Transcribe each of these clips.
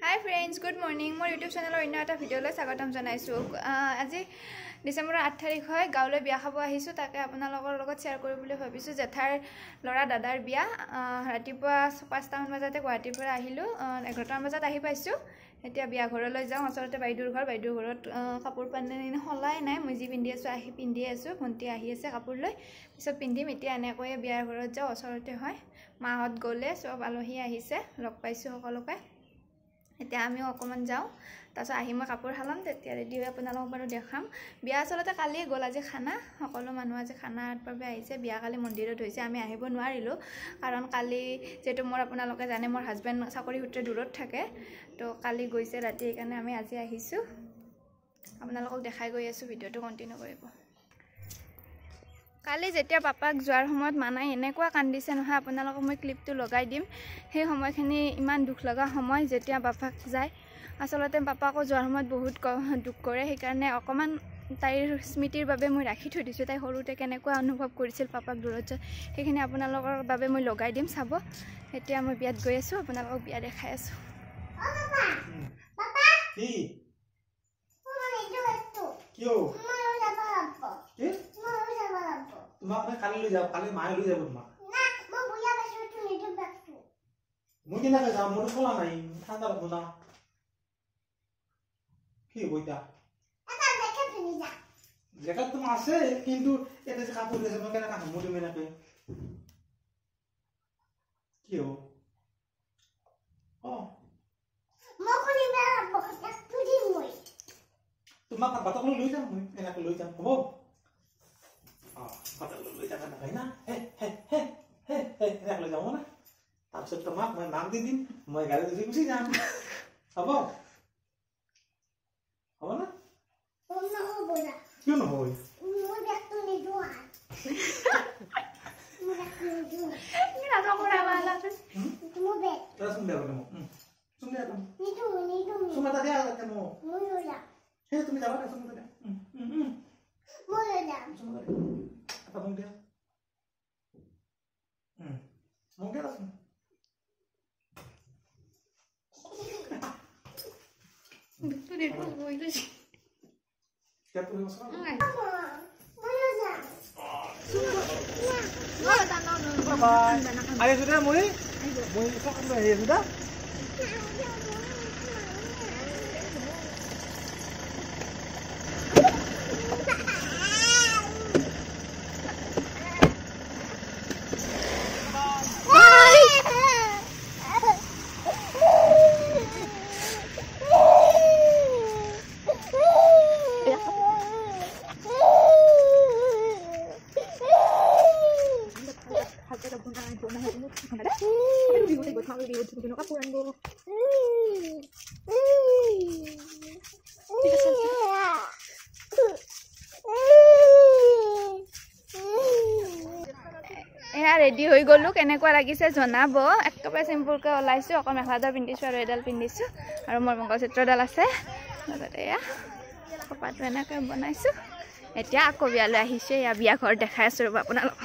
Hi friends, good morning. More YouTube channel or inna video lo sagatam janaisu. Aji December 8 tarikh hoy gaule biya khabo ahisu take apnalogor logot share koribole bhabisu jethar lora dadar biya ratipua 5 ta man bajate Guwahati pora ahilu 11 ta bajat ahi paisu etia biya ghoroloi jao asorte baidur ghorot kapur panne holai nai muji pindi asu ahi pindi asu phonti ahi ase kapur loi pisot pindim etia ane koye biya ghorot jao asorte hoy mahot gole sob alohi ahise log paisu hokoloke এতিয়া আমি অকমান যাও তাছত আহি মই কাপোৰ হালাম তেতিয়া ready হৈ আপোনালোকক বাৰু দেখাম বিয়া চলতে কালি গল আজি খানা সকলো মানুহ আজি খানাৰ বাবে আহিছে বিয়া কালি মন্দিৰত হৈছে আমি আহিব নোৱাৰিলো কাৰণ কালি যেটো মোৰ আপোনালোকে জানে মোৰ হাজবেণ্ড চাকৰি সূত্ৰে দূৰত থাকে তো কালি গৈছে ৰাতি কাৰণে আমি আজি আহিছো আপোনালোকক দেখাই গৈ আছো ভিডিওটো কন্টিনিউ কৰিব কালি যেতিয়া পাপাক যোৱাৰ সময়ত মানাই এনেকুৱা কান্দিছে নহয় আপোনালোকক মই ক্লিপটো লগাই দিম সেই সময়খিনি ইমান দুখ লগা সময় যেতিয়া পাপাক যায় আসলতে পাপাকো যোৱাৰ সময়ত বহুত দুখ কৰে সেইকাৰণে অকমান তাইৰ স্মৃতিৰ বাবে মই ৰাখি থৈ দিছো তাই সৰুতে কেনেকুৱা অনুভৱ কৰিছিল পাপাক দূৰত সেইখিনি আপোনালোকৰ বাবে মই লগাই দিম চাব এতিয়া মই বিয়াত গৈ আছো আপোনালোকক বিয়া দেখাই আছো পাপা কি কিয় তোমাক কালি লৈ যাও কালি মাই লৈ যাব তোমাক না মই বুয়া বাসু তো নিদু বাসু মই কিনা যাও মোৰ খোলা নাই ঠাণ্ডা লাগব না কি বইতা এটা দেখে তুমি যা জেকাত তুমি আছে কিন্তু এটা যে কাপড় দিছে মই কেনা কাম মুদি মেনাকে কি হো ও মকলি বেলা বখতা তুদি মই তোমাক বাতক লৈ যাম মই এনাকে লৈ যাম হ'ব Patah lu jangan nak na nak lu jauh na tak setemak main nanti din mau garis tu sih jangan apa na mau bola you know boy mau dah tu ni dua mau dah tu dua ni nak aku dah malas mau bet terus sudah kamu sudah kamu ni tu semua tadi ada kamu mau ya tu minta apa semua tadi mau ya semua tadi apa mungkin mungkin langsung betul deh tuh itu sih siapa yang masuk ayo sudah mulai sok ya sudah ready হৈ গলো কেনেকুৱা লাগিছে জনাব একবাৰে simple কে ওলাইছো অক মেখলাদাৰ পিন্ধিছো আৰু এডাল পিন্ধিছো আৰু মোৰ মংগলচিত্ৰডাল আছে লগতে এয়া কপাটো এনেকৈ বনাইছো এতিয়া আকৌ বিয়ালৈ আহিছে এয়া বিয়া ঘৰ দেখাই আছো ৰব আপোনালোক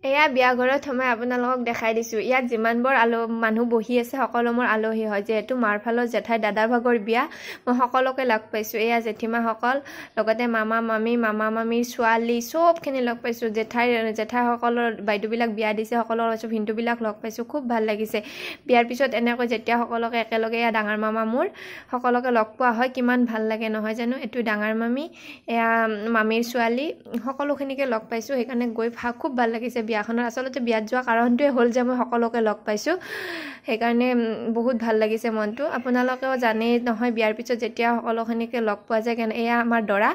এয়া বিয়া ঘৰত মই আপোনালোকক দেখাই দিছো ইয়াত যিমানবোৰ মানুহ বহি আছে সকলোমৰ আলহী হয় যেহেতু মাৰফালৰ জেঠাই দাদাৰ ভাগৰ বিয়া মই সকলোকে লগ পাইছো এয়া জেঠিমা সকল লগতে মামা মামীৰ ছোৱালী সবখিনি লগ পাইছো জেঠাই সকলৰ বাইদুবিলাক বিয়া দিছে সকলৰ ভিন্টুবিলাক লগ পাইছো খুব ভাল লাগিছে বিয়াৰ পিছত এনেকৈ যেতিয়া সকলোকে একেলগে এয়া ডাঙৰ মামা মোৰ সকলোকে লগ পোৱা হয় কিমান ভাল লাগে নহয় জানো এটো ডাঙৰ মামী এয়া মামীৰ ছোৱালী সকলোখিনিকে লগ পাইছো সেইকাৰণে গৈ খুব ভাল লাগিছে বিয়াখনৰ আসলতে বিয়াত যোৱা কাৰণটোৱে হ'ল যে মই সকলোকে লগ পাইছো সেইকাৰণে বহুত ভাল লাগিছে মনটো আপোনালোকেও জানে নহয় বিয়াৰ পিছত যেতিয়া সকলোখিনিকে লগ পোৱা যায় কেনে এয়া আমাৰ দৰা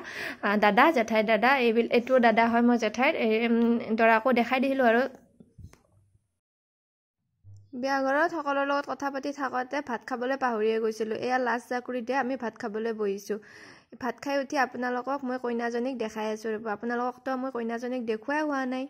দাদা জেঠাই দাদা এইটো দাদা হয় মই জেঠাইৰ দৰাকো দেখাই দিলো আৰু বিয়া ঘৰত সকলোৰ লগত কথা পাতি থাকতে ভাত খাবলৈ পাহৰিয়ে গৈছিলো এয়া লাষ্ট জাকুৰি দিয়ে আমি ভাত খাবলৈ বহিছো ভাত খাই উঠি আপোনালোকক মই কইনাজনীক দেখাই আছো আপোনালোকক তো মই কইনাজনীক দেখুৱাই হোৱা নাই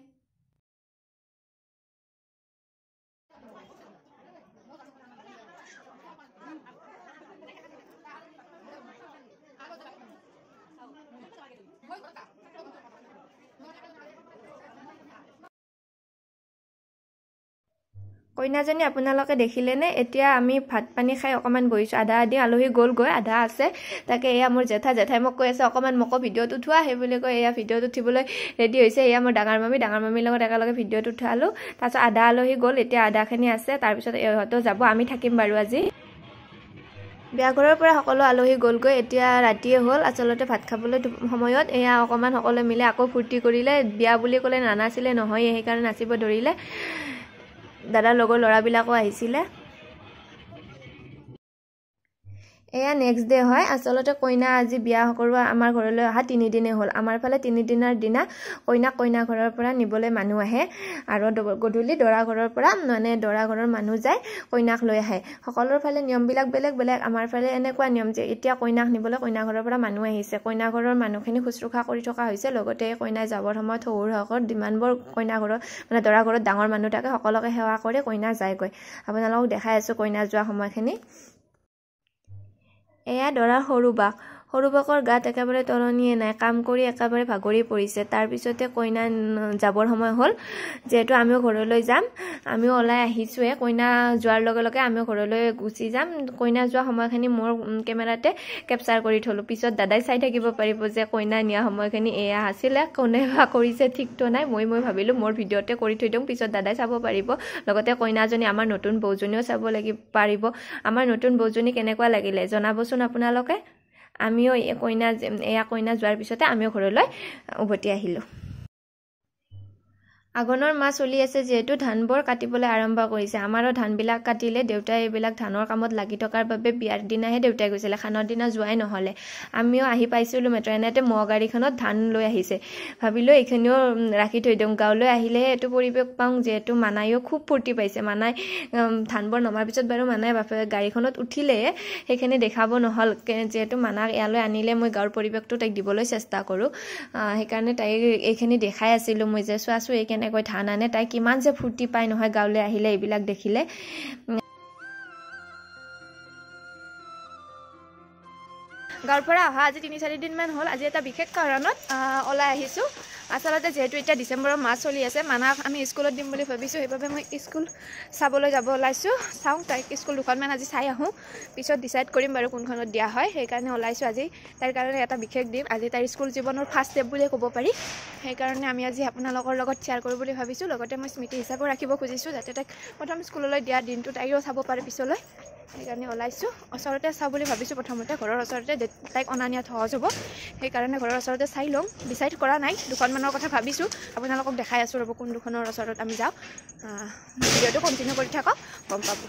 কইনাজনী আপোনালোকে দেখিলেনে এতিয়া আমি ভাত পানী খাই অকণমান গৈছোঁ আধা আধি আলহী গ'লগৈ আধা আছে তাকে এয়া মোৰ জেঠাই মোক কৈ আছে অকণমান মোকো ভিডিঅ'ত উঠোৱা সেই বুলি কৈ এয়া ভিডিঅ'ত উঠিবলৈ ৰেডি হৈছে এয়া মোৰ ডাঙৰ মামীৰ লগত একেলগে ভিডিঅ'ত উঠালোঁ তাৰপিছত আধা আলহী গ'ল এতিয়া আধাখিনি আছে তাৰপিছত ইহঁতো যাব আমি থাকিম বাৰু আজি বিয়া ঘৰৰ পৰা সকলো আলহী গ'লগৈ এতিয়া ৰাতিয়ে হ'ল আচলতে ভাত খাবলৈ সময়ত এয়া অকণমান সকলোৱে মিলি আকৌ ফূৰ্তি কৰিলে বিয়া বুলি ক'লে নানাছিলে নহয় সেইকাৰণে নাচিব ধৰিলে দাদাৰ লগৰ ল'ৰাবিলাকো আহিছিলে এয়া নেক্সট ডে হয় আচলতে কইনা আজি বিয়া কৰোৱা আমাৰ ঘৰলৈ অহা 3 দিনে হ'ল আমাৰ ফালে 3 দিনৰ দিনা কইনা ঘৰৰ পৰা নিবলৈ মানুহ আহে আৰু গধূলি দৰা ঘৰৰ পৰা মানে দৰা ঘৰৰ মানুহ যায় কইনাক লৈ আহে সকলোৰ ফালে নিয়মবিলাক বেলেগ আমাৰ ফালে এনেকুৱা নিয়ম যে এতিয়া কইনাক নিবলৈ কইনা ঘৰৰ পৰা মানুহ আহিছে কইনা ঘৰৰ মানুহখিনি শুশ্ৰূষা কৰি থকা হৈছে লগতে কইনাই যাবৰ সময়ত শহুৰসকল যিমানবোৰ কইনা ঘৰত মানে দৰা ঘৰত ডাঙৰ মানুহ থাকে সকলোকে সেৱা কৰি কইনা যায়গৈ আপোনালোকক দেখাই আছোঁ কইনা যোৱা সময়খিনি এয়া দৰাৰ সৰু বাকৰ গাত একেবাৰে তৰণিয়ে নাই কাম কৰি একেবাৰে ভাগৰি পৰিছে তাৰপিছতে কইনা যাবৰ সময় হ'ল যেহেতু আমিও ঘৰলৈ যাম আমিও ওলাই আহিছোঁৱে কইনা যোৱাৰ লগে লগে আমিও ঘৰলৈ গুচি যাম কইনা যোৱা সময়খিনি মোৰ কেমেৰাতে কেপচাৰ কৰি থলোঁ পিছত দাদাই চাই থাকিব পাৰিব যে কইনা নিয়া সময়খিনি এয়া আছিলে কোনে বা কৰিছে ঠিকটো নাই মই ভাবিলোঁ মোৰ ভিডিঅ'তে কৰি থৈ দিওঁ পিছত দাদাই চাব পাৰিব লগতে কইনাজনী আমাৰ নতুন বৌজনীও চাব পাৰিব আমাৰ নতুন বৌজনী কেনেকুৱা লাগিলে জনাবচোন আপোনালোকে আমিও কইনা যোৱাৰ পিছতে আমিও ঘৰলৈ উভতি আহিলোঁ আগনৰ মাহ চলি আছে যেহেতু ধানবোৰ কাটিবলৈ আৰম্ভ কৰিছে আমাৰো ধানবিলাক কাটিলে দেউতাই এইবিলাক ধানৰ কামত লাগি থকাৰ বাবে বিয়াৰ দিনাহে দেউতাই গৈছিলে খানৰ দিনা যোৱাই নহ'লে আমিও আহি পাইছিলোঁ মেট্ৰ' এনেতে মহ গাড়ীখনত ধান লৈ আহিছে ভাবিলোঁ এইখিনিও ৰাখি থৈ দিওঁ গাঁৱলৈ আহিলেহে এইটো পৰিৱেশ পাওঁ যিহেতু মানায়ো খুব ফূৰ্তি পাইছে মানাই ধানবোৰ নমাৰ পিছত বাৰু মানাই গাড়ীখনত উঠিলে সেইখিনি দেখাব নহ'ল যিহেতু মানাক ইয়ালৈ আনিলে মই গাঁৱৰ পৰিৱেশটো তাইক দিবলৈ চেষ্টা কৰোঁ সেইকাৰণে তাইক এইখিনি দেখাই আছিলোঁ মই যে চোৱাচোন এইখিনি কৈ ধান আনে তাই কিমান যে ফূৰ্তি পায় নহয় গাঁৱলৈ আহিলে এইবিলাক দেখিলে গাঁৱৰ পৰা অহা আজি 3-4 দিনমান হ'ল আজি এটা বিশেষ কাৰণত ওলাই আহিছোঁ আচলতে যেহেতু এতিয়া ডিচেম্বৰৰ মাহ চলি আছে মানাক আমি স্কুলত দিম বুলি ভাবিছোঁ সেইবাবে মই স্কুল চাবলৈ যাব ওলাইছোঁ চাওঁ তাইক স্কুল দুখনমান আজি চাই আহোঁ পিছত ডিচাইড কৰিম বাৰু কোনখনত দিয়া হয় সেইকাৰণে ওলাইছোঁ আজি তাইৰ কাৰণে এটা বিশেষ দিন আজি তাইৰ স্কুল জীৱনৰ ফাৰ্ষ্ট ষ্টেপ বুলিয়ে ক'ব পাৰি সেইকাৰণে আমি আজি আপোনালোকৰ লগত শ্বেয়াৰ কৰোঁ বুলি ভাবিছোঁ লগতে মই স্মৃতি হিচাপেও ৰাখিব খুজিছোঁ যাতে তাইক প্ৰথম স্কুললৈ দিয়া দিনটো তাইও চাব পাৰে পিছলৈ সেইকাৰণে ওলাইছোঁ ওচৰতে চাওঁ বুলি ভাবিছোঁ প্ৰথমতে ঘৰৰ ওচৰতে তাইক অনা নিয়াত সহজ হ'ব সেইকাৰণে ঘৰৰ ওচৰতে চাই লওঁ ডিচাইড কৰা নাই দুখনমানৰ কথা ভাবিছোঁ আপোনালোকক দেখাই আছোঁ ৰ'ব কোন দুখনৰ ওচৰত আমি যাওঁ ভিডিঅ'টো কণ্টিনিউ কৰি থাকক গম পাব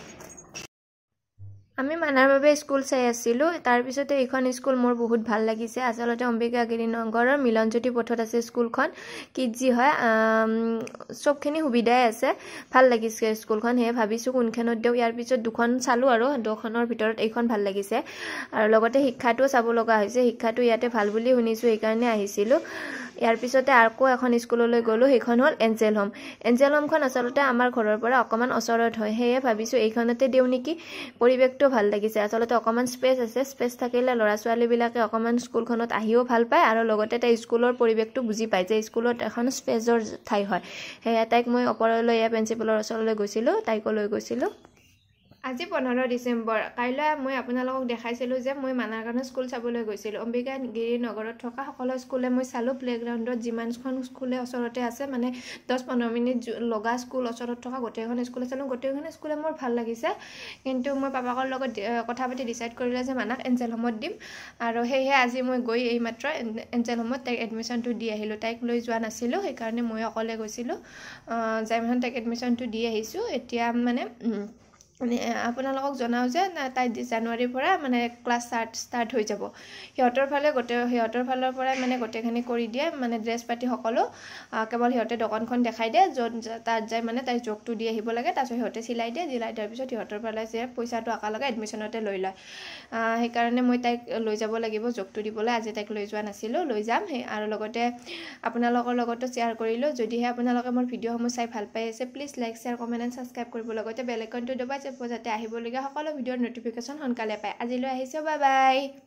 আমি মানাৰ বাবে স্কুল চাই আছিলোঁ তাৰপিছতে এইখন স্কুল মোৰ বহুত ভাল লাগিছে আচলতে অম্বিকাগিৰি নগৰৰ মিলনজ্যোতি পথত আছে স্কুলখন কিডজি হয় চবখিনি সুবিধাই আছে ভাল লাগিছে স্কুলখন সেয়ে ভাবিছোঁ কোনখনত দিওঁ ইয়াৰ পিছত দুখন চালোঁ আৰু দুখনৰ ভিতৰত এইখন ভাল লাগিছে আৰু লগতে শিক্ষাটোও চাব লগা হৈছে শিক্ষাটো ইয়াতে ভাল বুলি শুনিছোঁ সেইকাৰণে আহিছিলোঁ ইয়াৰ পিছতে আকৌ এখন স্কুললৈ গ'লোঁ সেইখন হ'ল এঞ্জেল হোমখন আচলতে আমাৰ ঘৰৰ পৰা অকণমান ওচৰত হয় সেয়ে ভাবিছোঁ এইখনতে দিওঁ নেকি পৰিৱেশটো ভাল লাগিছে আচলতে অকণমান স্পেচ আছে স্পেচ থাকিলে ল'ৰা ছোৱালীবিলাকে অকণমান স্কুলখনত আহিও ভাল পায় আৰু লগতে তাই স্কুলৰ পৰিৱেশটো বুজি পায় যে স্কুলত এখন স্পেচৰ ঠাই হয় সেয়া তাইক মই ওপৰলৈ এয়া প্ৰিন্সিপালৰ ওচৰলৈ গৈছিলোঁ তাইকো লৈ গৈছিলোঁ আজি 15 ডিচেম্বৰ কাইলৈ মই আপোনালোকক দেখাইছিলোঁ যে মই মানাৰ কাৰণে স্কুল চাবলৈ গৈছিলোঁ অম্বিকাগিৰি নগৰত থকা সকলো স্কুলে মই চালোঁ প্লেগ্ৰাউণ্ডত যিমানখন স্কুলে ওচৰতে আছে মানে 10-15 মিনিট লগা স্কুল ওচৰত থকা গোটেইখন স্কুলে চালোঁ গোটেইখন স্কুলে মোৰ ভাল লাগিছে কিন্তু মই পাপাকৰ লগত কথা পাতি ডিচাইড কৰিলোঁ যে মানাক এঞ্জেল হোমত দিম আৰু সেয়েহে আজি মই গৈ এইমাত্ৰ এঞ্জেল হোমত তাইক এডমিশ্যনটো দি আহিলোঁ তাইক লৈ যোৱা নাছিলোঁ সেইকাৰণে মই অকলে গৈছিলোঁ যাই মানে তাইক এডমিশ্যনটো দি আহিছোঁ এতিয়া মানে আপোনালোকক জনাওঁ যে তাই জানুৱাৰীৰ পৰা মানে ক্লাছ ষ্টাৰ্ট হৈ যাব সিহঁতৰ ফালৰ পৰাই মানে গোটেইখিনি কৰি দিয়ে মানে ড্ৰেছ পাতি সকলো কেৱল সিহঁতে দোকানখন দেখাই দিয়ে য'ত তাত যায় মানে তাই জোখটো দি আহিব লাগে তাৰপিছত সিহঁতে চিলাই দিয়ে দিয়াৰ পিছত সিহঁতৰ ফালে যে পইচাটো আকালৈকে এডমিশ্যনতে লৈ লয় সেইকাৰণে মই তাইক লৈ যাব লাগিব জোখটো দিবলৈ আজি তাইক লৈ যোৱা নাছিলোঁ লৈ যাম আৰু লগতে আপোনালোকৰ লগতো শ্বেয়াৰ কৰিলোঁ যদিহে আপোনালোকে মোৰ ভিডিঅ'সমূহ চাই ভাল পাই আছে please like share comment and subscribe কৰিব লগতে বেল আইকনটো দবাই যাতে আহিবলগীয়া সকলো ভিডিঅ'ৰ ন'টিফিকেশ্যন সোনকালে পায় আজিলৈ আহিছোঁ বাই বাই